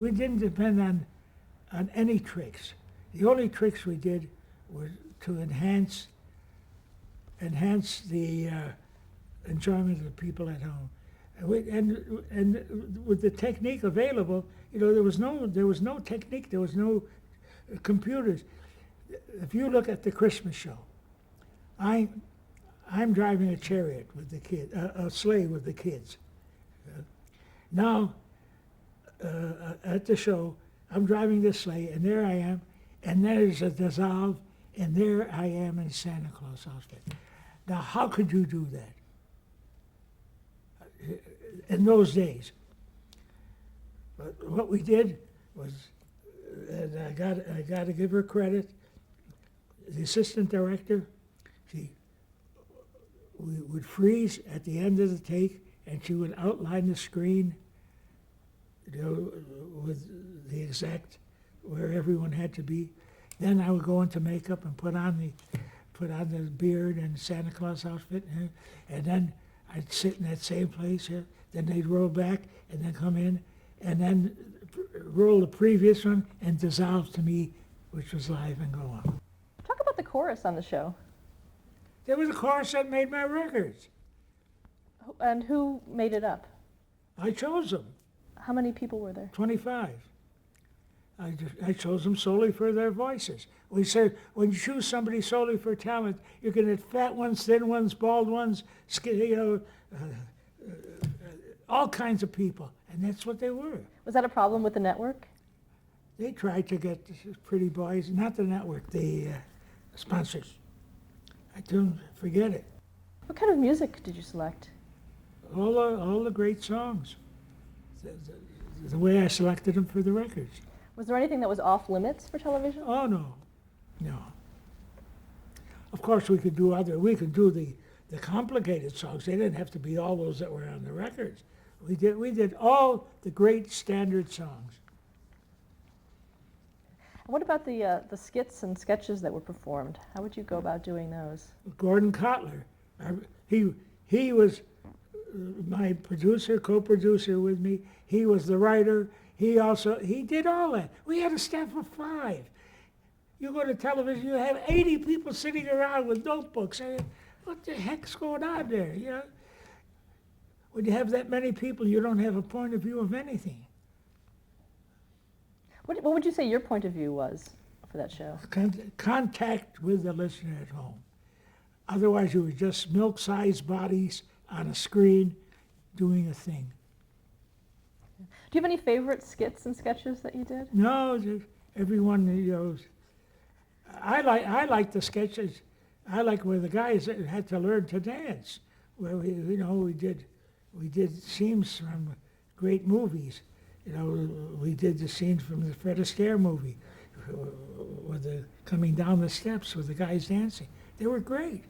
We didn't depend on any tricks. The only tricks we did were to enhance the enjoyment of the people at home. And with the technique available, there was no technique, there was no computers. If you look at the Christmas show, I'm driving a chariot with the kid, a sleigh with the kids. Now, at the show, I'm driving this sleigh, and there I am, and there's a dissolve, and there I am in Santa Claus outfit. Now, how could you do that in those days? But what we did was, and I got to give her credit, the assistant director, we would freeze at the end of the take, and she would outline the screen, with the exact where everyone had to be. Then I would go into makeup and put on the beard and Santa Claus outfit, and then I'd sit in that same place here. Then they'd roll back and then come in, and then roll the previous one and dissolve to me, which was live, and go on. Talk about the chorus on the show. There was a chorus that made my records. And who made it up? I chose them. How many people were there? 25. I chose them solely for their voices. We said, when you choose somebody solely for talent, you can get fat ones, thin ones, bald ones, all kinds of people. And that's what they were. Was that a problem with the network? They tried to get pretty boys, not the network, the sponsors. I don't forget it. What kind of music did you select? All the great songs. The way I selected them for the records. Was there anything that was off limits for television? Oh, no. Of course, we could do the complicated songs. They didn't have to be all those that were on the records. We did all the great standard songs. And what about the skits and sketches that were performed? How would you go about doing those? Gordon Kotler, he was my producer, co-producer with me. He was the writer. He did all that. We had a staff of 5. You go to television, you have 80 people sitting around with notebooks. What the heck's going on there? When you have that many people, you don't have a point of view of anything. What would you say your point of view was for that show? Contact with the listener at home. Otherwise, you were just milk-sized bodies on a screen doing a thing. Do you have any favorite skits and sketches that you did? No, everyone, I like the sketches. I like where the guys had to learn to dance. Where we did scenes from great movies. We did the scene from the Fred Astaire movie, with the coming down the steps with the guys dancing. They were great.